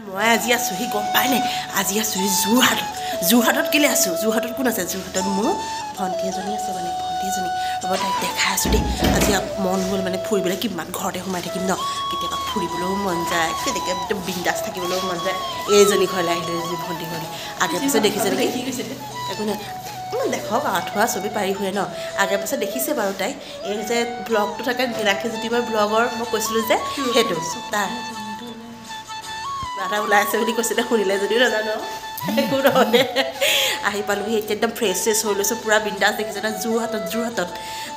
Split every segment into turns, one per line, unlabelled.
মই আজি আছোহি গম পাই নাই আজি আছোহি যোৰহাটত কেলে আছোঁ যোৰহাটত কোন আছে যোৰহাটত মোৰ ভণ্টি এজনী আছে মানে ভণ্টি এজনী ৰ'ব তাইক দেখাই আছোঁ দেই আজি মন গ'ল মানে ফুৰিবলৈ কিমান ঘৰতে সোমাই থাকিম ন কেতিয়াবা ফুৰিবলৈও মন যায় তেনেকৈ একদম বিন্দাছ থাকিবলৈও মন যায় এইজনী ঘৰলৈ আহিলে যি ভণ্টি ঘৰলৈ আগে পিছত দেখিছে নেকি একো নাই দেখক আঁঠুৱা ছবি পাৰি ফুৰে ন আগে পাছত দেখিছে বাৰু তাই এই যে ব্লগটো থাকে মীনাক্ষী জ্যোতিমাৰ ব্লগৰ মই কৈছিলোঁ যে সেইটো তাৰ এটা ওলাই আছে বুলি কৈছিলে শুনিলে যদিও নাজানো একো নহয় আহি পালোহি এতিয়া একদম ফ্ৰেছ হৈ লৈছোঁ পূৰা বিন্দাছ দেখিছে ন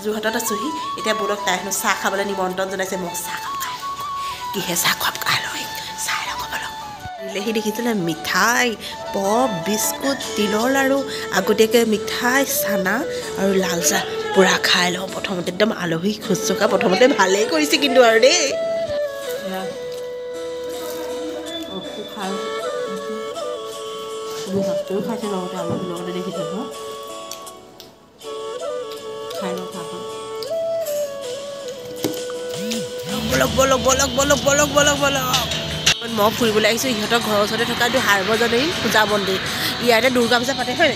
যোৰহাটত আছোঁহি এতিয়া বলক তাই হেনো চাহ খাবলৈ নিমন্ত্ৰণ জনাইছে মই চাহ খাম খাই কিহে চাহ খোৱাম আলহীক চাহ লগাব নিলেহি দেখিছিলে মিঠাই পপ বিস্কুট তিলৰ লাড়ু আগতীয়াকৈ মিঠাই চানা আৰু লাল চাহ পূৰা খাই লওঁ প্ৰথমতে একদম আলহীক শুশ্ৰূষা প্ৰথমতে ভালেই কৰিছে কিন্তু আৰু দেই ভাতটোও খাইছে লগতে আলহীৰ লগতে দেখিছে ন খাই লওঁ চাহখন বলক মই ফুৰিবলৈ আহিছোঁ ইহঁতৰ ঘৰৰ ওচৰতে থকা এইটো সাৰ্বজনীন পূজা মন্দিৰ ইয়াতে দুৰ্গা পূজা পাতে হয়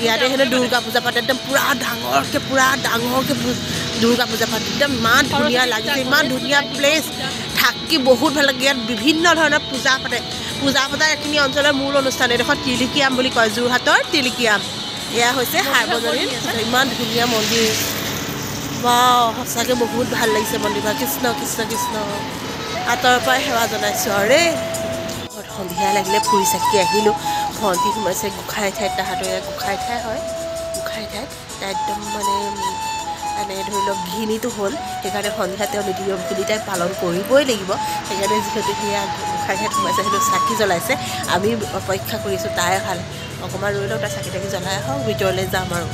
ইয়াতে হেনো দুৰ্গা পূজা পাতে একদম পূৰা ডাঙৰকৈ দুৰ্গা পূজা পাতে একদম ইমান ধুনীয়া লাগিছে ইমান ধুনীয়া প্লেচ থাকি বহুত ভাল লাগে ইয়াত বিভিন্ন ধৰণৰ পূজা পাতে পূজা পতা এইখিনি অঞ্চলৰ মূল অনুষ্ঠান এইডোখৰ তিলিকিয়াম বুলি কয় যোৰহাটৰ তিলিকিয়াম এয়া হৈছে সাৰ্বজনীন ইমান ধুনীয়া মন্দিৰ বা সঁচাকৈ বহুত ভাল লাগিছে মন্দিৰভাগ কৃষ্ণ আঁতৰৰ পৰাই সেৱা জনাইছোঁ আৰু সন্ধিয়া লাগিলে ফুৰি চাকি আহিলোঁ ভণ্টি সোমাইছে গোঁসাই ঠাইত তাহাঁতৰ ইয়াত গোঁসাই ঠাই হয় গোঁসাই ঠাইত তাই একদম মানে ধৰি লওক ঘিনিটো হ'ল সেইকাৰণে সন্ধিয়া তেওঁ নিয়মখিনি তাই পালন কৰিবই লাগিব সেইকাৰণে যিহেতু সেয়া গোঁসাই ঠাইত সোমাইছে সেইটো চাকি জ্বলাইছে আমি অপেক্ষা কৰিছোঁ তাই ভাল অকণমান ৰৈ লওক তাই চাকি তাকি জ্বলাই আহক ভিতৰলৈ যাম আৰু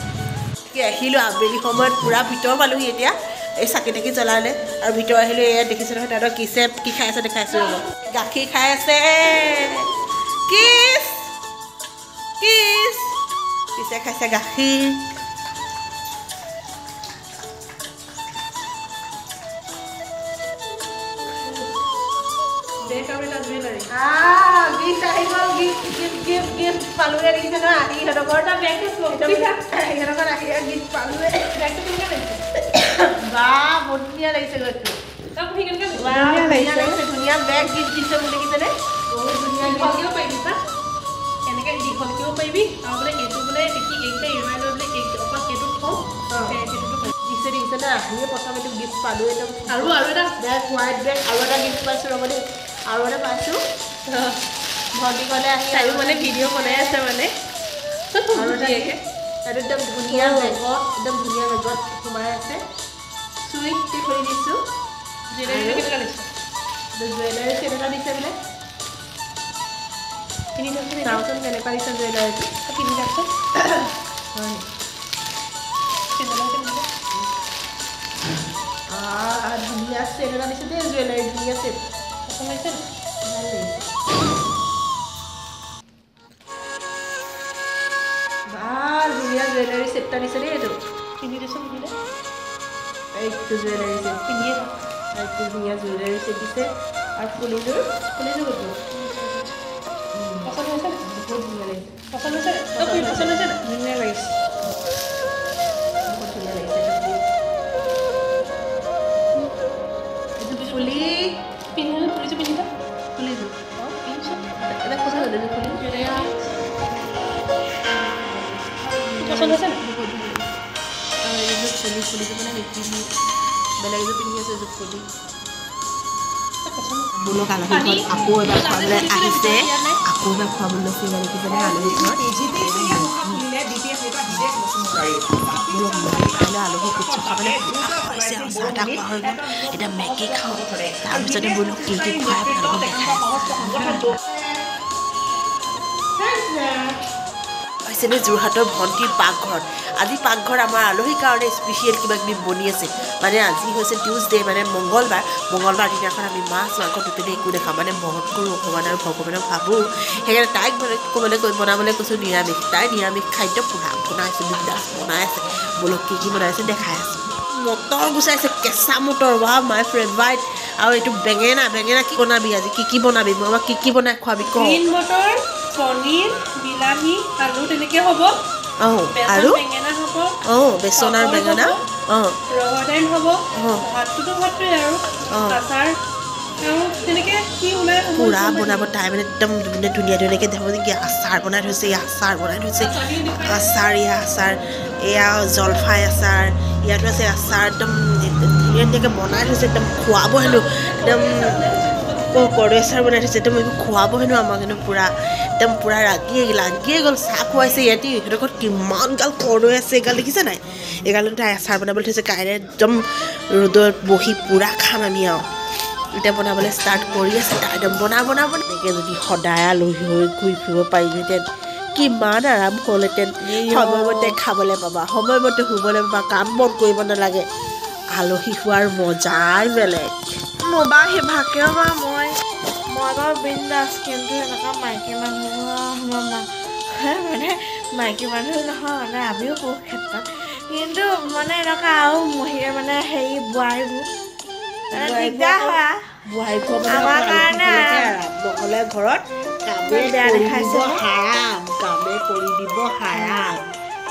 আহিলোঁ আবেলি সময়ত পূৰা ভিতৰ পালোহি এতিয়া এই চাকি তাকি জ্বলালে আৰু ভিতৰ আহিলোঁ এয়া দেখিছোঁ নহয় তাহাঁতৰ কি খাই আছে দেখাইছোঁ ৰ'ব গাখীৰ খাই আছে কিছে খাইছে গাখীৰ পালোৱে দেখিছে নহয় আহি ইহঁতৰ ঘৰত আহি গীত পালোৱে বা বহুত ধুনীয়া লাগিছে গছটো ধুনীয়া বেগ গীত দিছে বুলি দেখিছেনে বহুত ধুনীয়া দীঘলকেও পাৰিবি চা এনেকৈ দীঘলকেও পাৰিবি আৰু বোলে এইটো বোলে দেখি এইকেইটা এৰুৱাই লৈ বোলে অকল সেইটোত থওঁ সেইটোতো দিছে না আহিয়ে প্ৰথম এইটো গিফ্ট পালোঁ একদম আৰু এটা বেগ হোৱাইট বেগ আৰু এটা গিফ্ট পাইছোঁ ৰ'ব দেই আৰু এটা পাইছোঁ ভণ্টি ঘৰলৈ আহি আৰু মানে ভিডিঅ' বনাই আছে মানে আৰু এটা একদম ধুনীয়া বেগত সোমাই আছে চুইটকৈ খুলি দিছোঁ জুৱেলাৰী চেট এটা দিছে বোলে কিনি চাওঁচোন কেনেকুৱা দিছে জুৱেলাৰীটো কিনি যাওকচোন ধুনীয়া চেট এটা দিছে দেই জুৱেলাৰী ধুনীয়া চেট সোমাইছে ভাল লাগিছে ভাল ধুনীয়া জুৱেলাৰী চেট এটা দিছে দেই এইটো কিনি দিছোঁ পিন্ধিলে এইটো জুৱেলাৰী চেট পিন্ধিয়ে এইটো ধুনীয়া জুৱেলাৰী চেট দিছে আৰু ফুলিযোৰ ক'তো পচন্দ হৈছে বহুত ধুনীয়া লাগিছে পচন্দ হৈছে ধুনীয়া লাগিছে বহুত ধুনীয়া লাগিছে এইটো ফুলি পিন্ধিলোঁ ফুলিযোৰ পিন্ধিলে ফুলিযোৰ অঁ পিন্ধিছোঁ এটা পচন্দ হ'লে ফুলি পচন্দ হৈছে বহুত ধুনীয়া আৰু এইযোৰ ফুলিযোৰ মানে নিপিন্ধি বেলেগ এযোৰ পিন্ধি আছে এযোৰ ফুলি বোলক আলহী ঘৰত আকৌ এবাৰ খুৱাবলৈ আহিছে আকৌ এবাৰ খুৱাবলৈ ফুৰিব দেখিছেনে আলহী ঘৰত আলহী পিঠা খাবলৈ হৈছে আৰু চাহ তাহ খোৱা হৈ গ'ল এতিয়া মেগী খাওঁ তাৰপিছতে বোলক কি খুৱাই আপোনালোকক দেখাই হৈছেনে যোৰহাটৰ ভণ্টিৰ পাকঘৰত আজি পাকঘৰ আমাৰ আলহীৰ কাৰণে স্পেচিয়েল কিবাকিবি বনি আছে মানে আজি হৈছে টিউজডে মানে মংগলবাৰ দিনাখন আমি মাছ মাংস টোটেলি একো নাখাওঁ মানে মনত কৰোঁ অকণমান আৰু ভগৱানক ভাবোঁ সেইকাৰণে তাইক বনাবলৈ কৈছোঁ নিৰামিষ তাই নিৰামিষ খাদ্য বনাইছোঁ বিন্দাছ বনাই আছে বোলক কি বনাইছে দেখাই আছোঁ মটৰ গুচাইছে কেঁচা মটৰ ৱাহ মাই ফেভাৰিট আৰু এইটো বেঙেনা বেঙেনা কি বনাবি আজি কি বনাবি মই আমাক কি বনাই খোৱাবি ক
গ্ৰীণ মটৰ পনীৰ বিলাহী আলু তেনেকৈ হ'ব
আৰু
বেঙেনা হ'ব
বেচন আৰু বেঙেনা
ৰহৰ দাইল হ'ব ভাতটোতো ভাতটোৱে আৰু আচাৰ আৰু তেনেকৈ কি ওলাই
পুৰা বনাব তাই মানে একদম ধুনীয়া ধুনীয়াকৈ দেখাব নেকি আচাৰ বনাই থৈছে আচাৰ আচাৰ এয়া জলফাই আচাৰ ইয়াতো আছে আচাৰ একদম ধুনীয়া ধুনীয়াকৈ বনাই থৈছে একদম খুৱাব হেনো একদম কৰ্দৈ আচাৰ বনাই থৈছে একদম এইবোৰ খুৱাব হেনো আমাক হেনো পুৰা একদম পুৰা লাগিয়ে গ'ল চাহ খুৱাইছে ইয়াতে সিহঁতৰ ঘৰত কিমান গাল কৰ্দৈ আছে এইগাল দেখিছে নাই এইগালো তাই আচাৰ বনাবলৈ থৈছে কাইলৈ একদম ৰ'দত বহি পুৰা খাম আমি আৰু এতিয়া বনাবলৈ ষ্টাৰ্ট কৰি আছে তাই একদম বনাব এনেকৈ যদি সদায় আলহী হৈ ঘূৰি ফুৰিব পাৰিলোহেঁতেন কিমান আৰাম হ'লহেঁতেন সময়মতে খাবলৈ পাবা সময়মতে শুবলৈ পাবা কাম বন কৰিব নালাগে আলহী খোৱাৰ মজাৰ বেলেগ
মোৰ বাৰু সেই ভাকে বাৰু মই বাৰু বিন্দাছ কিন্তু এনেকুৱা মাইকী মানুহ মানে মাইকী মানুহ নহয় মানে আমিও বহুত ক্ষেত্ৰত কিন্তু মানে এনেকুৱা আৰু মহিলা মানে হেৰি বোৱাৰীবোৰ দিগদাৰ হয় আমাৰ কাৰণে
নহ'লে ঘৰত
বেয়া দেখাইছে
কামে কৰি দিব হাৰাম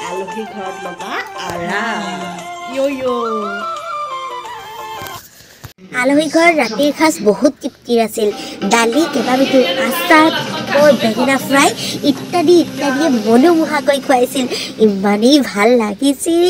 আলহী ঘৰত লগা আৰাম
আলহী ঘৰত ৰাতিৰ সাজ বহুত তৃপ্তিৰ আছিল দালি কেইবাবিধো আচাৰ বেঙেনা ফ্ৰাই ইত্যাদিয়ে মনোমোহাকৈ খুৱাইছিল ইমানেই ভাল লাগিছিল